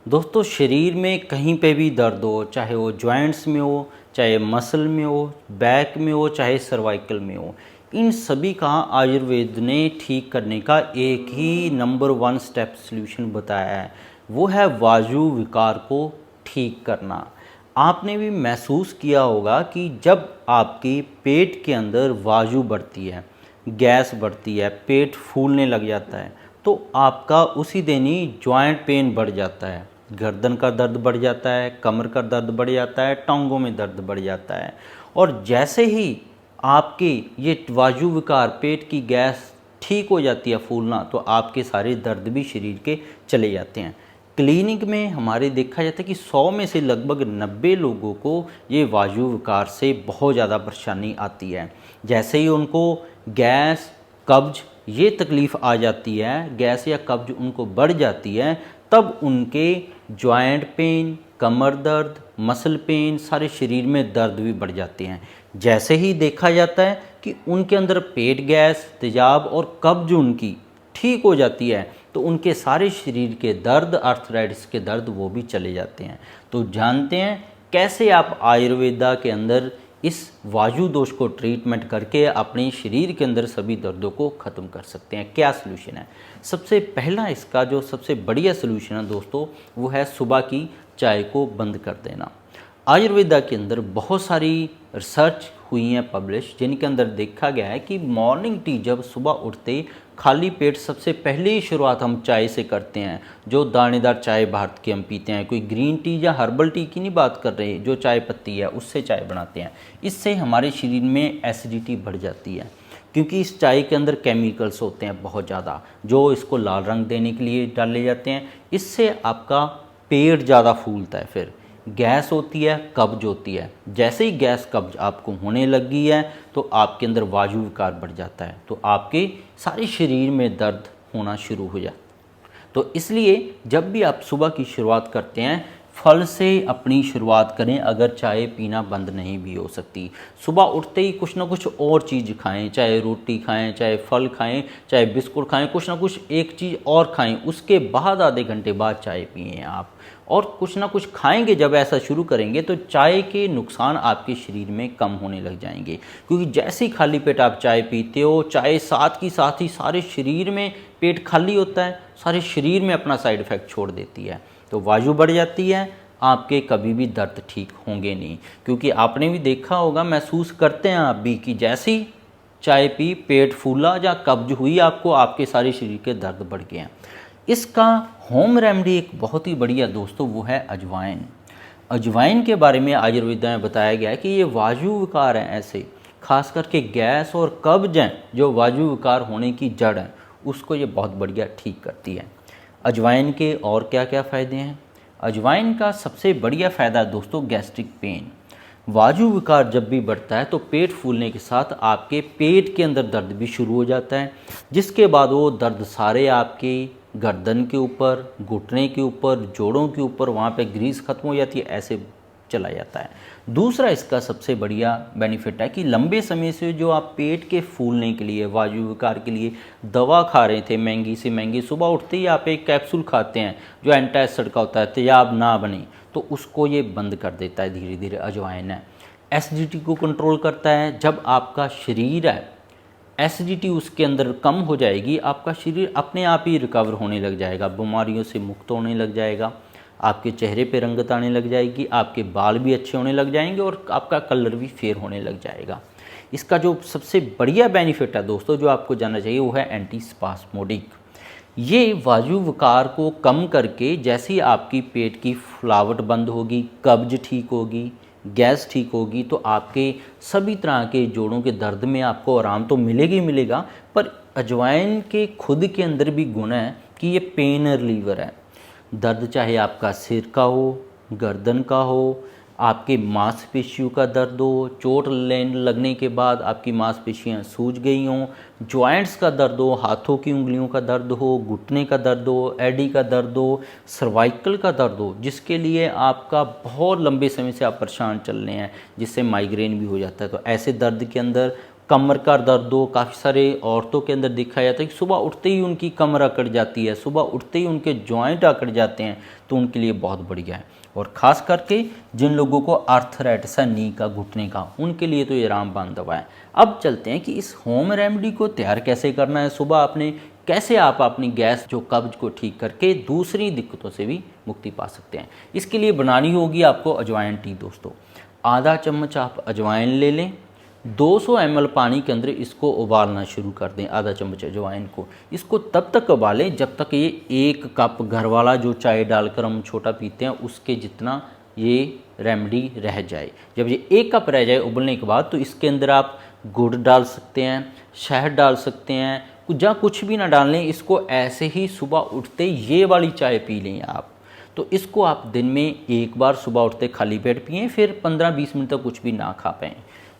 दोस्तों शरीर में कहीं पे भी दर्द हो, चाहे वो जॉइंट्स में हो, चाहे मसल में हो, बैक में हो, चाहे सर्वाइकल में हो, इन सभी का आयुर्वेद ने ठीक करने का एक ही नंबर 1 स्टेप सॉल्यूशन बताया है। वो है वायु विकार को ठीक करना। आपने भी महसूस किया होगा कि जब आपके पेट के अंदर वायु बढ़ती है, गैस बढ़ती है, पेट फूलने लग जाता है, तो आपका उसी दिन ही जॉइंट पेन बढ़ जाता है, गर्दन का दर्द बढ़ जाता है, कमर का दर्द बढ़ जाता है, टांगों में दर्द बढ़ जाता है। और जैसे ही आपके ये वायु विकार, पेट की गैस ठीक हो जाती है फूलना, तो आपके सारे दर्द भी शरीर के चले जाते हैं। क्लिनिक में हमारे देखा जाता है कि 100 में से लगभग 90 लोगों को ये वायु विकार से बहुत ज़्यादा परेशानी आती है। जैसे ही उनको गैस, कब्ज ये तकलीफ़ आ जाती है, गैस या कब्ज उनको बढ़ जाती है, तब उनके जॉइंट पेन, कमर दर्द, मसल पेन, सारे शरीर में दर्द भी बढ़ जाते हैं। जैसे ही देखा जाता है कि उनके अंदर पेट गैस, तेजाब और कब्ज उनकी ठीक हो जाती है, तो उनके सारे शरीर के दर्द, आर्थराइटिस के दर्द वो भी चले जाते हैं। तो जानते हैं कैसे आप आयुर्वेदा के अंदर इस वायु दोष को ट्रीटमेंट करके अपने शरीर के अंदर सभी दर्दों को ख़त्म कर सकते हैं। क्या सलूशन है? सबसे पहला इसका जो सबसे बढ़िया सलूशन है दोस्तों, वो है सुबह की चाय को बंद कर देना। आयुर्वेदा के अंदर बहुत सारी रिसर्च हुई हैं पब्लिश, जिनके अंदर देखा गया है कि मॉर्निंग टी जब सुबह उठते खाली पेट सबसे पहले ही शुरुआत हम चाय से करते हैं, जो दानेदार चाय भारत की हम पीते हैं, कोई ग्रीन टी या हर्बल टी की नहीं बात कर रहे, जो चाय पत्ती है उससे चाय बनाते हैं, इससे हमारे शरीर में एसिडिटी बढ़ जाती है, क्योंकि इस चाय के अंदर केमिकल्स होते हैं बहुत ज़्यादा, जो इसको लाल रंग देने के लिए डाले जाते हैं। इससे आपका पेट ज़्यादा फूलता है, फिर गैस होती है, कब्ज होती है। जैसे ही गैस कब्ज आपको होने लगी है, तो आपके अंदर वायु विकार बढ़ जाता है, तो आपके सारे शरीर में दर्द होना शुरू हो जाता है। तो इसलिए जब भी आप सुबह की शुरुआत करते हैं, फल से अपनी शुरुआत करें। अगर चाय पीना बंद नहीं भी हो सकती, सुबह उठते ही कुछ ना कुछ और चीज़ खाएं, चाहे रोटी खाएं, चाहे फल खाएं, चाहे बिस्कुट खाएं, कुछ ना कुछ एक चीज़ और खाएं। उसके बाद आधे घंटे बाद चाय पिएं आप, और कुछ ना कुछ खाएंगे। जब ऐसा शुरू करेंगे तो चाय के नुकसान आपके शरीर में कम होने लग जाएंगे, क्योंकि जैसे ही खाली पेट आप चाय पीते हो, चाय साथ ही सारे शरीर में, पेट खाली होता है, सारे शरीर में अपना साइड इफ़ेक्ट छोड़ देती है, तो वायु बढ़ जाती है, आपके कभी भी दर्द ठीक होंगे नहीं। क्योंकि आपने भी देखा होगा, महसूस करते हैं आप भी, कि जैसे ही चाय पी, पेट फूला या कब्ज हुई आपको, आपके सारे शरीर के दर्द बढ़ गए हैं। इसका होम रेमेडी एक बहुत ही बढ़िया दोस्तों, वो है अजवाइन। अजवाइन के बारे में आयुर्वेदा में बताया गया है कि ये वायु विकार हैं, ऐसे खास करके गैस और कब्ज हैं, जो वायु विकार होने की जड़ है, उसको ये बहुत बढ़िया ठीक करती है। अजवाइन के और क्या क्या फ़ायदे हैं? अजवाइन का सबसे बढ़िया फ़ायदा दोस्तों गैस्ट्रिक पेन। वायु विकार जब भी बढ़ता है तो पेट फूलने के साथ आपके पेट के अंदर दर्द भी शुरू हो जाता है, जिसके बाद वो दर्द सारे आपके गर्दन के ऊपर, घुटने के ऊपर, जोड़ों के ऊपर, वहाँ पे ग्रीस खत्म हो जाती है, ऐसे चला जाता है। दूसरा इसका सबसे बढ़िया बेनिफिट है कि लंबे समय से जो आप पेट के फूलने के लिए, वायु विकार के लिए दवा खा रहे थे महंगी से महंगी, सुबह उठते ही आप एक कैप्सूल खाते हैं जो एंटासिड का होता है, तेजाब ना बने, तो उसको ये बंद कर देता है धीरे धीरे। अजवाइन है, एसिडिटी को कंट्रोल करता है। जब आपका शरीर है, एसिडिटी उसके अंदर कम हो जाएगी, आपका शरीर अपने आप ही रिकवर होने लग जाएगा, बीमारियों से मुक्त होने लग जाएगा, आपके चेहरे पे रंगत आने लग जाएगी, आपके बाल भी अच्छे होने लग जाएंगे और आपका कलर भी फेयर होने लग जाएगा। इसका जो सबसे बढ़िया बेनिफिट है दोस्तों, जो आपको जानना चाहिए, वो है एंटीस्पास्मोडिक। ये वायु विकार को कम करके, जैसे ही आपकी पेट की फुलावट बंद होगी, कब्ज ठीक होगी, गैस ठीक होगी, तो आपके सभी तरह के जोड़ों के दर्द में आपको आराम तो मिलेगा ही मिलेगा। पर अजवाइन के खुद के अंदर भी गुण है कि ये पेन रिलीवर है। दर्द चाहे आपका सिर का हो, गर्दन का हो, आपके मांसपेशियों का दर्द हो, चोट लगने के बाद आपकी मांसपेशियां सूज गई हों, जॉइंट्स का दर्द हो, हाथों की उंगलियों का दर्द हो, घुटने का दर्द हो, एडी का दर्द हो, सर्वाइकल का दर्द हो, जिसके लिए आपका बहुत लंबे समय से आप परेशान चल रहे हैं, जिससे माइग्रेन भी हो जाता है, तो ऐसे दर्द के अंदर कमर का दर्द हो, काफ़ी सारे औरतों के अंदर देखा जाता है कि सुबह उठते ही उनकी कमर अकड़ जाती है, सुबह उठते ही उनके जॉइंट अकड़ जाते हैं, तो उनके लिए बहुत बढ़िया है। और ख़ास करके जिन लोगों को आर्थराइटिस है नी का, घुटने का, उनके लिए तो ये रामबाण दवा है। अब चलते हैं कि इस होम रेमेडी को तैयार कैसे करना है सुबह आपने, कैसे आप अपनी गैस जो कब्ज को ठीक करके दूसरी दिक्कतों से भी मुक्ति पा सकते हैं। इसके लिए बनानी होगी आपको अजवाइन टी दोस्तों। आधा चम्मच आप अजवाइन ले लें, 200 ml पानी के अंदर इसको उबालना शुरू कर दें। आधा चम्मच अजवाइन को, इसको तब तक उबालें जब तक ये 1 कप घर वाला जो चाय डालकर हम छोटा पीते हैं उसके जितना ये रेमेडी रह जाए। जब ये 1 कप रह जाए उबलने के बाद, तो इसके अंदर आप गुड़ डाल सकते हैं, शहद डाल सकते हैं, या कुछ भी ना डालें, इसको ऐसे ही सुबह उठते ये वाली चाय पी लें आप। तो इसको आप दिन में 1 बार सुबह उठते खाली पेट पिएं, फिर 15-20 मिनट तक कुछ भी ना खा पाएँ।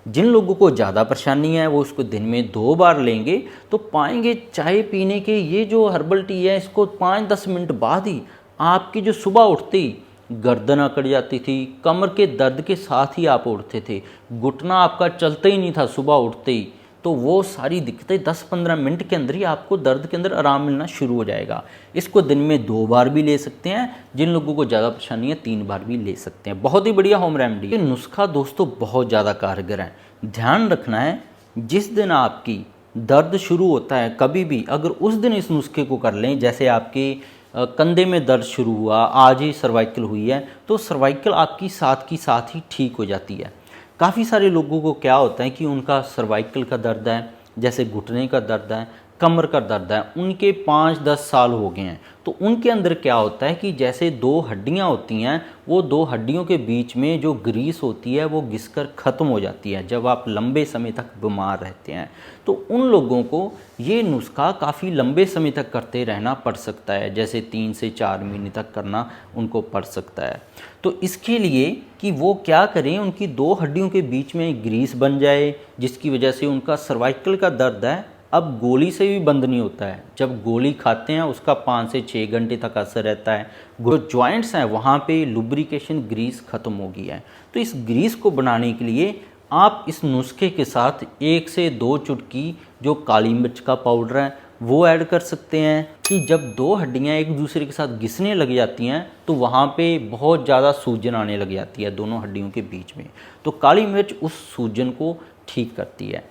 जिन लोगों को ज़्यादा परेशानी है वो इसको दिन में 2 बार लेंगे तो पाएंगे चाय पीने के ये जो हर्बल टी है, इसको 5-10 मिनट बाद ही आपकी जो सुबह उठते ही गर्दन अकड़ जाती थी, कमर के दर्द के साथ ही आप उठते थे, घुटना आपका चलता ही नहीं था सुबह उठते ही, तो वो सारी दिक्कतें 10-15 मिनट के अंदर ही आपको दर्द के अंदर आराम मिलना शुरू हो जाएगा। इसको दिन में 2 बार भी ले सकते हैं, जिन लोगों को ज़्यादा परेशानी है 3 बार भी ले सकते हैं। बहुत ही बढ़िया होम रेमेडी। ये नुस्खा दोस्तों बहुत ज़्यादा कारगर है। ध्यान रखना है, जिस दिन आपकी दर्द शुरू होता है कभी भी, अगर उस दिन इस नुस्खे को कर लें, जैसे आपके कंधे में दर्द शुरू हुआ, आज ही सर्वाइकल हुई है, तो सर्वाइकल आपकी साथ की साथ ही ठीक हो जाती है। काफ़ी सारे लोगों को क्या होता है कि उनका सर्वाइकल का दर्द है, जैसे घुटने का दर्द है, कमर का दर्द है, उनके 5-10 साल हो गए हैं, तो उनके अंदर क्या होता है कि जैसे 2 हड्डियां होती हैं, वो 2 हड्डियों के बीच में जो ग्रीस होती है वो घिसकर ख़त्म हो जाती है जब आप लंबे समय तक बीमार रहते हैं। तो उन लोगों को ये नुस्खा काफ़ी लंबे समय तक करते रहना पड़ सकता है, जैसे 3 से 4 महीने तक करना उनको पड़ सकता है। तो इसके लिए कि वो क्या करें, उनकी 2 हड्डियों के बीच में ग्रीस बन जाए, जिसकी वजह से उनका सर्वाइकल का दर्द है अब गोली से भी बंद नहीं होता है। जब गोली खाते हैं उसका 5 से 6 घंटे तक असर रहता है। जो जॉइंट्स हैं वहाँ पे लुब्रिकेशन, ग्रीस ख़त्म हो गई है। तो इस ग्रीस को बनाने के लिए आप इस नुस्खे के साथ 1 से 2 चुटकी जो काली मिर्च का पाउडर है वो ऐड कर सकते हैं, कि जब 2 हड्डियाँ एक दूसरे के साथ घिसने लग जाती हैं तो वहाँ पे बहुत ज़्यादा सूजन आने लग जाती है दोनों हड्डियों के बीच में। तो काली मिर्च उस सूजन को ठीक करती है।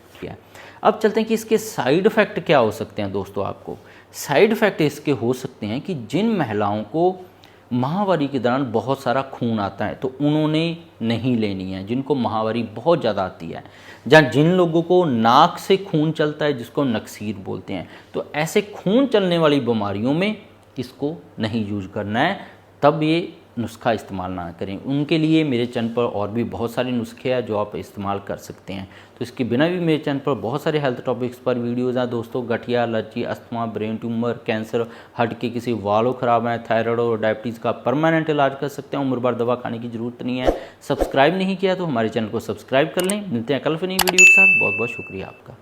अब चलते हैं कि इसके साइड इफ़ेक्ट क्या हो सकते हैं दोस्तों। आपको साइड इफ़ेक्ट इसके हो सकते हैं कि जिन महिलाओं को माहवारी के दौरान बहुत सारा खून आता है तो उन्होंने नहीं लेनी है, जिनको माहवारी बहुत ज़्यादा आती है, या जिन लोगों को नाक से खून चलता है जिसको नक्सीर बोलते हैं, तो ऐसे खून चलने वाली बीमारियों में इसको नहीं यूज़ करना है, तब ये नुस्खा इस्तेमाल ना करें। उनके लिए मेरे चैनल पर और भी बहुत सारे नुस्खे हैं जो आप इस्तेमाल कर सकते हैं। तो इसके बिना भी मेरे चैनल पर बहुत सारे हेल्थ टॉपिक्स पर वीडियोज़ हैं दोस्तों। गठिया, allergy, asthma, brain tumour, cancer, heart के किसी वालों ख़राब हैं, थायराइड और डायबिटीज़ का परमानेंट इलाज कर सकते हैं। उम्र भर दवा खाने की ज़रूरत नहीं है। सब्सक्राइब नहीं किया तो हमारे चैनल को सब्सक्राइब कर लें। मिलते हैं कल फिर नई वीडियो के साथ। बहुत बहुत शुक्रिया आपका।